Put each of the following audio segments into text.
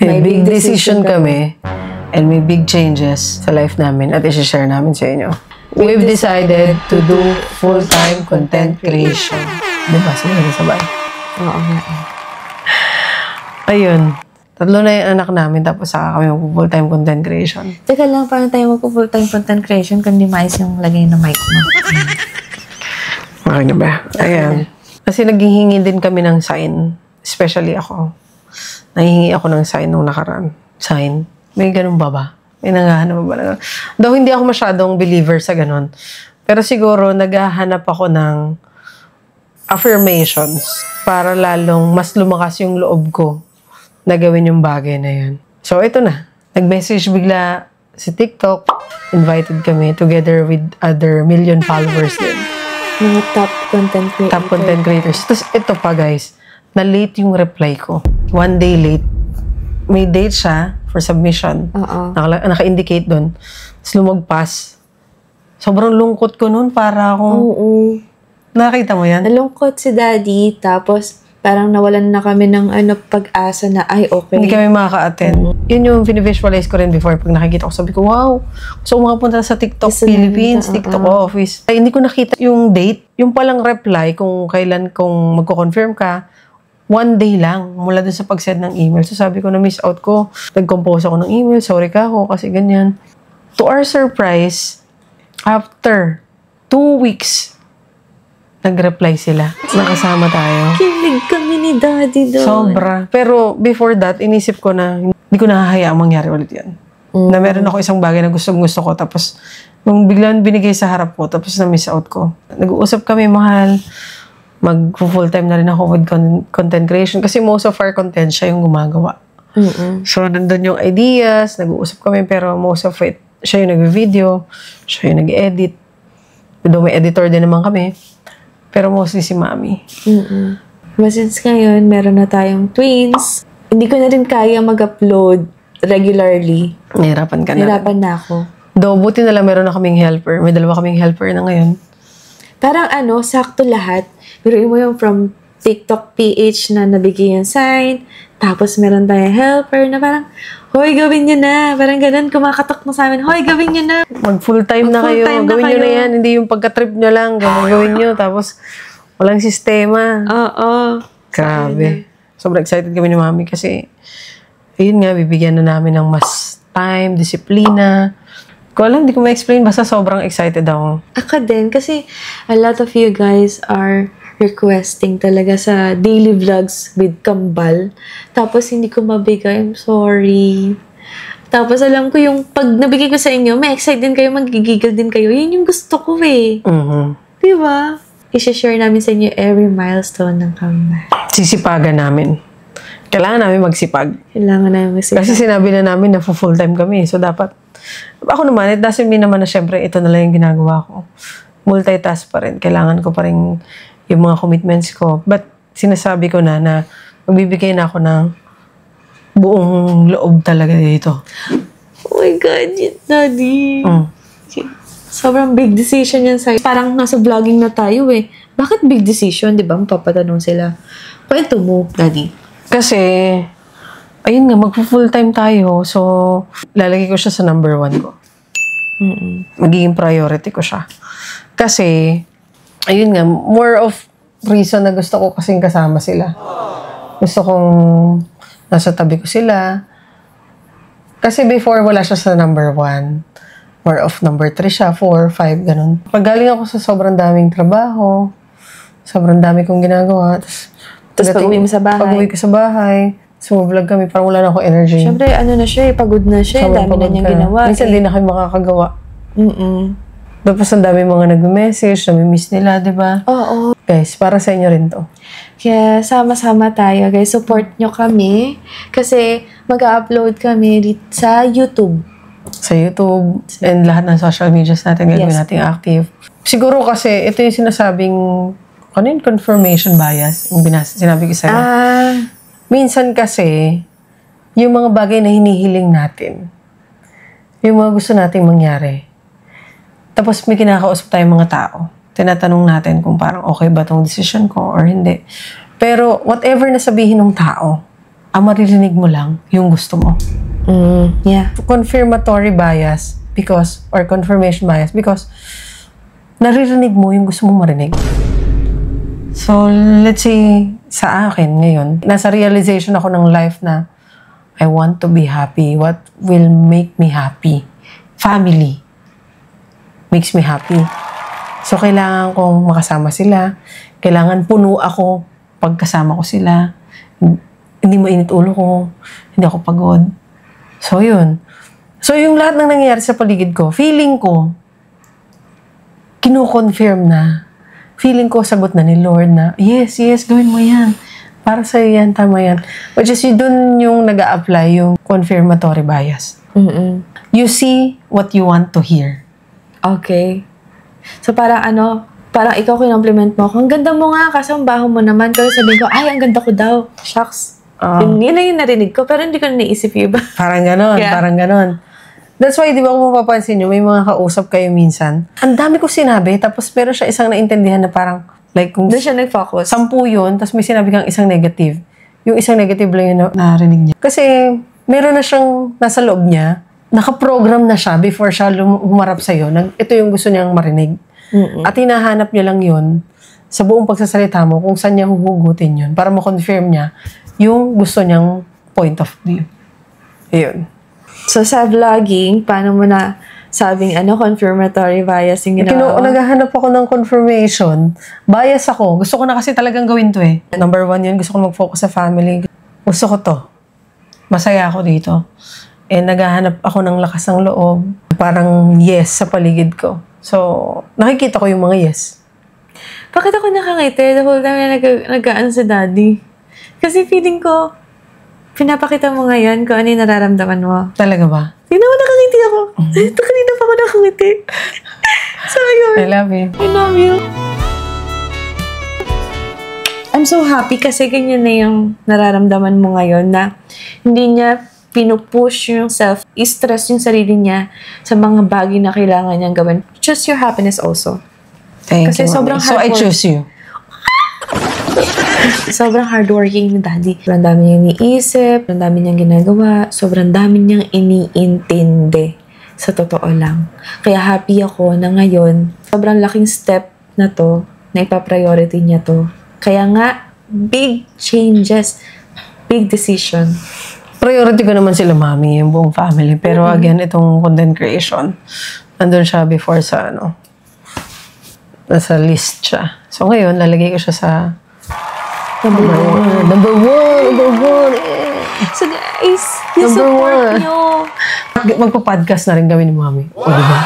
may big decision kami and may big changes sa life namin at i-share namin sa inyo. We've decided to do full-time content creation. Diba? Sige, sabay. Oo nga eh. Ayun. 3 na yung anak namin tapos saka kami mag-full-time content creation. Teka lang, paano tayo mag-full-time content creation kung di maayos yung lagay ng mic mo? Okay na ba? Ayan. Kasi naghihingi din kami ng sign. Especially ako. Nahihingi ako ng sign nung nakaraan. Sign. May ganun ba ba? May nanghahanap ba na? Though hindi ako masyadong believer sa ganun. Pero siguro naghahanap ako ng affirmations para lalong mas lumakas yung loob ko na gawin yung bagay na yun. So, ito na. Nag-message bigla si TikTok. Invited kami together with other million followers din. Mga top content creators. Top content creators. Tapos ito pa guys, na-late yung reply ko. 1 day late. May date siya for submission. Naka-indicate doon. Tapos lumagpas. Sobrang lungkot ko noon para akong... Oo. Nakita mo yan? Nalungkot si Daddy. Tapos parang nawalan na kami ng pag-asa na ay okay. Hindi kami makaka-attend. Yun yung visualize ko rin before. Pag nakikita ko, sabi ko, wow. So, makapunta sa TikTok Philippines, TikTok office. Ay, hindi ko nakita yung date. Yung palang reply kung kailan, kung magko-confirm ka, 1 day lang mula dun sa pag-send ng email. So, sabi ko, na-miss out ko. Nag-compose ako ng email. Sorry ka ako kasi ganyan. To our surprise, after 2 weeks, nag-reply sila. Nakasama tayo. Kilig kami ni Daddy doon. Sobra. Pero before that, inisip ko na hindi ko nahahayaang mangyari ulit yan. Na meron ako isang bagay na gusto ko. Tapos, nung biglang binigay sa harap ko, tapos na-miss out ko. Nag-uusap kami, mahal. Mag-full-time na rin ako with content creation. Kasi most of our content, siya yung gumagawa. So, nandun yung ideas, nag-uusap kami, pero most of it, siya yung nag-video, siya yung nag-edit. Though may editor din naman kami. Pero mostly si Mami. But since ngayon, meron na tayong twins, hindi ko na rin kaya mag-upload regularly. Nahirapan ka na. Nahirapan na ako. Though, buti na lang meron na kaming helper. May 2 kaming helper na ngayon. Parang sakto lahat. Pero mo yung from TikTok PH na nabigay yung sign, tapos meron tayong helper na parang, hoy, gawin nyo na. Parang ganun, kumakatok na sa amin, hoy, gawin nyo na. Mag-full-time na kayo. Gawin nyo na yan. Hindi yung pagka-trip nyo lang. Gawin nyo. Tapos, walang sistema. Oo. Grabe. Sobrang excited kami ni Mami kasi, ayun nga, bibigyan na namin ng mas time, disiplina. Ko alam, hindi ko ma-explain. Basta sobrang excited ako. Ako din, kasi a lot of you guys are requesting talaga sa daily vlogs with kambal. Tapos, hindi ko mabigay. I'm sorry. Tapos, alam ko yung pag nabigay ko sa inyo, may excited din kayo, magigigil din kayo. Yun yung gusto ko eh. Diba? I-share namin sa inyo every milestone ng kambal. Sisipagan namin. Kailangan namin magsipag. Kailangan namin magsipag. Kasi sinabi na namin na full-time kami. So, dapat, ako naman, it doesn't mean naman na syempre ito na lang yung ginagawa ko. Multitask pa rin. Kailangan ko pa rin yung mga commitments ko. But, sinasabi ko na magbibigay na ako ng buong loob talaga dito. Oh my God, Daddy. Sobrang big decision yan sa'yo. Parang nasa vlogging na tayo eh. Bakit big decision, di ba? Mapapatanong sila. Kwento mo, Daddy. Kasi, ayun nga, magpo-full-time tayo. So, lalagay ko siya sa number 1 ko. Magiging priority ko siya. Kasi, ayun nga, more of reason na gusto ko kasing kasama sila. Gusto kong nasa tabi ko sila. Kasi before, wala siya sa number 1. More of number 3 siya, 4, 5, ganun. Pag galing ako sa sobrang daming trabaho, sobrang dami kong ginagawa, tapos pag-uwi mo sa bahay. Pag-uwi ko sa bahay, sumublog kami, parang wala na akong energy. Siyempre, na siya eh, pagod na siya, dami na niyang ginawa. Minsan din na kayo makakagawa. Tapos ang dami mga nag-message, nami-miss nila, di ba? Oo. Guys, para sa inyo rin to. Kaya sama-sama tayo, guys. Support nyo kami. Kasi mag-upload kami sa YouTube. Sa YouTube and lahat ng social medias natin, gagawin natin active. Siguro kasi, ito yung sinasabing, confirmation bias, yung sinabi ko sa'yo. Minsan kasi, yung mga bagay na hinihiling natin, yung mga gusto nating mangyari, tapos may kinakausap tayong mga tao. Tinatanong natin kung parang okay ba tong decision ko or hindi. Pero whatever na sabihin ng tao, ang maririnig mo lang yung gusto mo. Yeah. Confirmatory bias or confirmation bias because naririnig mo yung gusto mong marinig. So, let's say, sa akin ngayon, nasa realization ako ng life na I want to be happy. What will make me happy? Family makes me happy. So, kailangan kong makasama sila. Kailangan puno ako pagkasama ko sila. Hindi mainit ulo ko. Hindi ako pagod. So, yun. So, yung lahat ng nangyayari sa paligid ko, feeling ko, kino-confirm na. Feeling ko, sagot na ni Lord na, yes, gawin mo yan. Para sa'yo yan, tama yan. Which is, dun yung nag-a-apply yung confirmatory bias. You see what you want to hear. Okay. So, parang ikaw kinompliment mo ako, ang ganda mo nga, kasi ang baho mo naman. Pero sabihin ko, ay, ang ganda ko daw. Shucks. Yun na yung narinig ko, pero hindi ko na naisip yung iba. Parang ganon. That's why, di ba kung mapapansin nyo, may mga kausap kayo minsan, ang dami ko sinabi, tapos pero siya isang naintindihan na parang, like, kung doon siya nag-focus. 10 yun, tapos may sinabi kang isang negative. Yung isang negative lang yung narinig niya. Kasi, meron na siyang nasa loob niya, nakaprogram na siya before siya humarap sa'yo, ito yung gusto niyang marinig. At hinahanap niya lang yun sa buong pagsasalita mo kung saan niya huhugutin yun para ma-confirm niya yung gusto niyang point of view. Ayun. So, sa vlogging, paano mo na sabing confirmatory bias yung ginawa mo? Naghahanap ako ng confirmation. Bias ako. Gusto ko na kasi talagang gawin to eh. Number 1 yun. Gusto ko mag-focus sa family. Gusto ko to. Masaya ako dito. Naghahanap ako ng lakas ng loob. Parang yes sa paligid ko. So, nakikita ko yung mga yes. Bakit ako nakangiti? The whole time na nag-aan si daddy. Kasi feeling ko, pinapakita mo ngayon kung ano yung nararamdaman mo. Talaga ba? Tingnan mo, nakangiti ako. Kanina pa ako nakangiti. So, yun. I love you. I love you. I'm so happy kasi ganyan na yung nararamdaman mo ngayon na hindi niya pinupush yung i-stress yung sarili niya sa mga bagay na kailangan niyang gawin. Choose your happiness also. Thank kasi you, sobrang so, I choose you. Sobrang hardworking ni daddy. Sobrang dami niyang iniisip, sobrang dami niyang ginagawa, sobrang dami niyang iniintindi. Sa totoo lang. Kaya happy ako na ngayon, sobrang laking step na to, na ipa-priority niya to. Kaya nga, big changes, big decision. Priority ko naman sila mami, yung buong family. Pero again, itong content creation, nandun siya before sa nasa list siya. So ngayon, lalagay ko siya sa number one. So guys, yung support nyo. Magpa-podcast na rin gawin ni mami. O, diba?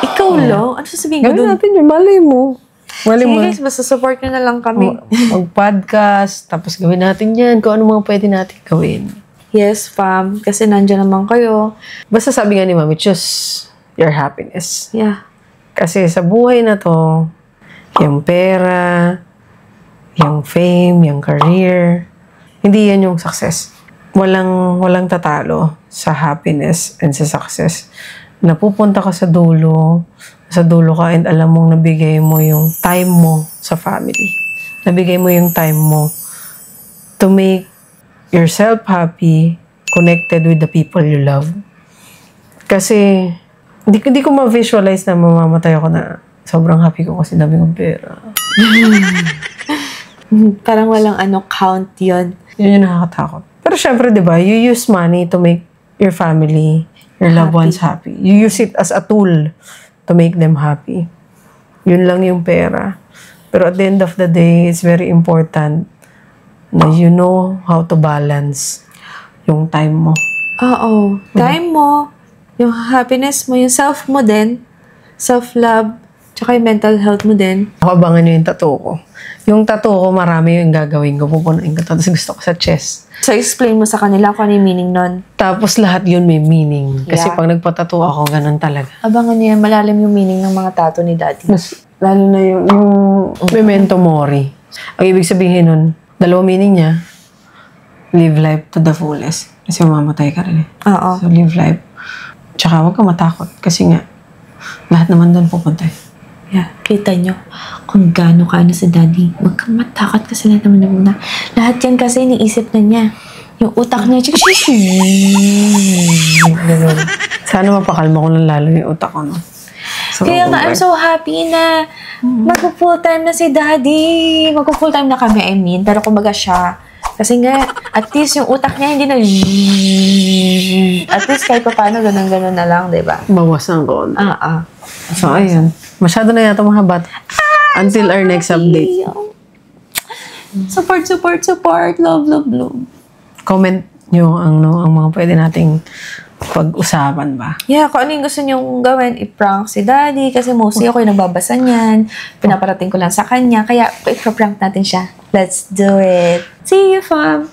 Ikaw lang? Ano sasabihin ko gawin dun? natin yun, malay mo. Sige guys, basta support nyo na lang kami. Mag-podcast, tapos gawin natin yan, kung ano mga pwede natin gawin. Yes, fam. Kasi nandiyan naman kayo. Basta sabi nga ni mami, choose your happiness. Yeah. Kasi sa buhay na to, yung pera, yung fame, yung career, hindi yan yung success. Walang tatalo sa happiness and sa success. Napupunta ka sa dulo ka and alam mong nabigay mo yung time mo sa family. Nabigay mo yung time mo to make yourself happy, connected with the people you love. Kasi, hindi ko ma-visualize na mamamatay ako na sobrang happy ko kasi dami kong pera. Parang walang count yun. Yun yung nakakatakot. Pero syempre, di ba, you use money to make your family, your loved ones happy. You use it as a tool to make them happy. Yun lang yung pera. Pero at the end of the day, it's very important na you know how to balance yung time mo. Oo. Time mo, yung happiness mo, yung self mo din, self-love, tsaka yung mental health mo din. Ako, abangan nyo yung tattoo ko. Yung tattoo ko, marami yung gagawin ko. Pupunuin ko. Tapos gusto ko sa chest. So, explain mo sa kanila kung ano yung meaning nun. Tapos lahat yun may meaning. Kasi pag nagpatattoo ako, ganun talaga. Abangan niya, malalim yung meaning ng mga tattoo ni daddy. Mas, lalo na yung memento mori. Ang ibig sabihin nun, 2 meaning niya, live life to the fullest. Kasi mamamatay ka rin eh. Oo. So, live life. Tsaka huwag ka matakot. Kasi nga, lahat naman doon pupunta eh. Yeah, kita nyo kung gaano ka sa daddy. Huwag kang matakot kasi lahat naman na. Lahat yan kasi iniisip na niya. Yung utak niya, Ganun. Sana mapakalma ko lang lalo yung utak ko, no? So, kaya nga, I'm so happy na mag-full time na si Daddy. Mag-full time na kami, I mean. Pero kumbaga siya. Kasi nga, at least yung utak niya hindi na at least kahit pa paano, ganun-ganun na lang, diba? bawasan ko. So, Ah. ayun. Masyado na yata mahabat. Until our next update. Support, support, support. Love, love, love. Comment nyo ang mga pwede nating pag-usapan ba? Yeah, kung ano yung gusto nyong gawin, i-prank si Daddy. Kasi mostly ako yung nagbabasa niyan. Pinaparating ko lang sa kanya. Kaya, i-prank natin siya. Let's do it. See you, fam!